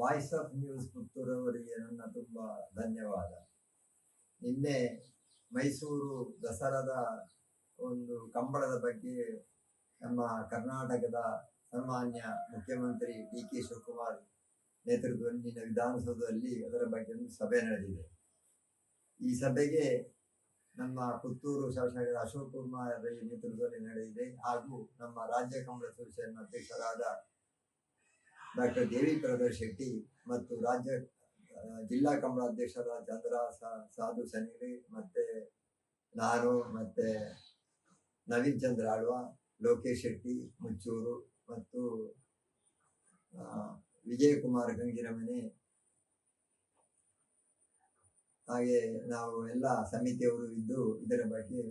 Voice of news ಪುತ್ತೂರವರಿಗೆ ನನ್ನ ತುಂಬ ಧನ್ಯವಾದ. ನಿನ್ನೆ ಮೈಸೂರು ದಸರಾದ ಒಂದು ಕಂಬಳದ ಬಗ್ಗೆ ನಮ್ಮ ಕರ್ನಾಟಕದ ಸನ್ಮಾನ್ಯ ಮುಖ್ಯಮಂತ್ರಿ ಡಿ ಕೆ ಶಿವಕುಮಾರ್ ನೇತೃತ್ವದಲ್ಲಿ ವಿಧಾನಸೌಧದಲ್ಲಿ ಅದರ ಬಗ್ಗೆ ಒಂದು ಸಭೆ ನಡೆದಿದೆ. ಈ ಸಭೆಗೆ ನಮ್ಮ ಪುತ್ತೂರು ಶಾಸಕರ ಅಶೋಕ್ ಕುಮಾರ್ ನೇತೃತ್ವದಲ್ಲಿ ನಡೆದಿದೆ ಹಾಗೂ ನಮ್ಮ ರಾಜ್ಯ ಕಂಬಳ ಅಸೋಸಿಯೇಷನ್ ಅಧ್ಯಕ್ಷರಾದ ಡಾಕ್ಟರ್ ದೇವಿ ಪ್ರದರ್ ಶೆಟ್ಟಿ ಮತ್ತು ರಾಜ್ಯ ಜಿಲ್ಲಾ ಕಂಬಳ ಅಧ್ಯಕ್ಷರಾದ ಚಂದ್ರ ಸಾಧು ಸನಿಲಿ ಮತ್ತೆ ನಾನು ಮತ್ತೆ ನವೀನ್ ಚಂದ್ರ ಆಳ್ವ, ಲೋಕೇಶ್ ಶೆಟ್ಟಿ ಮುಚ್ಚೂರು ಮತ್ತು ವಿಜಯ್ ಕುಮಾರ್ ಗಂಗಿರಮನೆ, ಹಾಗೆ ನಾವು ಎಲ್ಲ ಸಮಿತಿಯವರು ಇದ್ದು ಇದರ ಬಗ್ಗೆ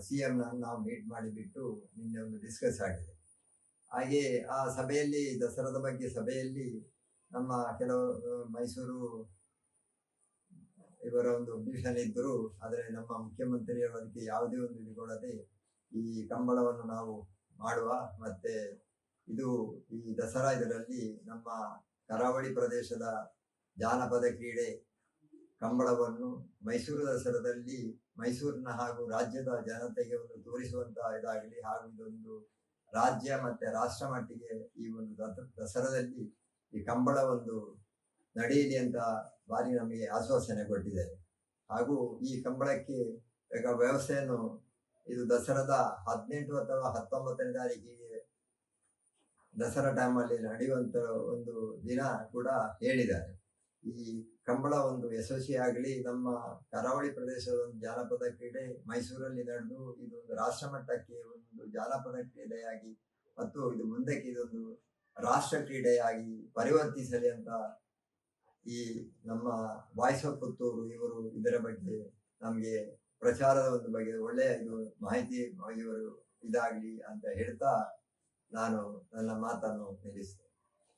CM ನಾವು ಮೀಟ್ ಮಾಡಿಬಿಟ್ಟು ನಿನ್ನೆ ಒಂದು ಡಿಸ್ಕಸ್ ಆಗಿದೆ. ಹಾಗೆ ಆ ಸಭೆಯಲ್ಲಿ ದಸರಾದ ಬಗ್ಗೆ ಸಭೆಯಲ್ಲಿ ನಮ್ಮ ಕೆಲವು ಮೈಸೂರು ಇವರ ಒಂದು ಅಬ್ಜೆಕ್ಷನ್ ಇದ್ದರು. ಆದರೆ ನಮ್ಮ ಮುಖ್ಯಮಂತ್ರಿಯವರು ಅದಕ್ಕೆ ಯಾವುದೇ ಒಂದು ಇದು ಕೊಡದೆ ಈ ಕಂಬಳವನ್ನು ನಾವು ಮಾಡುವ, ಮತ್ತೆ ಇದು ಈ ದಸರಾ ಇದರಲ್ಲಿ ನಮ್ಮ ಕರಾವಳಿ ಪ್ರದೇಶದ ಜಾನಪದ ಕ್ರೀಡೆ ಕಂಬಳವನ್ನು ಮೈಸೂರು ದಸರಾದಲ್ಲಿ ಮೈಸೂರಿನ ಹಾಗೂ ರಾಜ್ಯದ ಜನತೆಗೆ ಒಂದು ತೋರಿಸುವಂತಹ ಇದಾಗಲಿ, ಹಾಗೂ ಇದೊಂದು ರಾಜ್ಯ ಮತ್ತೆ ರಾಷ್ಟ್ರ ಮಟ್ಟಿಗೆ ಈ ಒಂದು ದಸರಾದಲ್ಲಿ ಈ ಕಂಬಳ ಒಂದು ನಡೆಯಲಿ ಅಂತ ಬಾರಿ ನಮಗೆ ಆಶ್ವಾಸನೆ ಕೊಟ್ಟಿದ್ದಾರೆ. ಹಾಗೂ ಈ ಕಂಬಳಕ್ಕೆ ಈಗ ವ್ಯವಸ್ಥೆಯನ್ನು ಇದು ದಸರಾದ 18 ಅಥವಾ 19ನೇ ತಾರೀಕಿಗೆ ದಸರಾ ಟೈಮಲ್ಲಿ ನಡೆಯುವಂತ ಒಂದು ದಿನ ಕೂಡ ಹೇಳಿದ್ದಾರೆ. ಈ ಕಂಬಳ ಒಂದು ಯಶಸ್ವಿ ಆಗಲಿ, ನಮ್ಮ ಕರಾವಳಿ ಪ್ರದೇಶದ ಒಂದು ಜಾನಪದ ಕ್ರೀಡೆ ಮೈಸೂರಲ್ಲಿ ನಡೆದು ಇದೊಂದು ರಾಷ್ಟ್ರ ಮಟ್ಟಕ್ಕೆ ಒಂದು ಜಾನಪದ ಕ್ರೀಡೆಯಾಗಿ ಮತ್ತು ಇದು ಮುಂದಕ್ಕೆ ಇದೊಂದು ರಾಷ್ಟ್ರ ಕ್ರೀಡೆಯಾಗಿ ಪರಿವರ್ತಿಸಲಿ ಅಂತ ಈ ನಮ್ಮ ವಾಯ್ಸ್ ಆಫ್ ಪುತ್ತೂರು ಇವರು ಇದರ ಬಗ್ಗೆ ನಮಗೆ ಪ್ರಚಾರದ ಒಂದು ಬಗ್ಗೆ ಒಳ್ಳೆಯ ಇದು ಮಾಹಿತಿ ಇವರು ಇದಾಗಲಿ ಅಂತ ಹೇಳ್ತಾ ನಾನು ನನ್ನ ಮಾತನ್ನು ನಿಲ್ಲಿಸ್ತೇನೆ.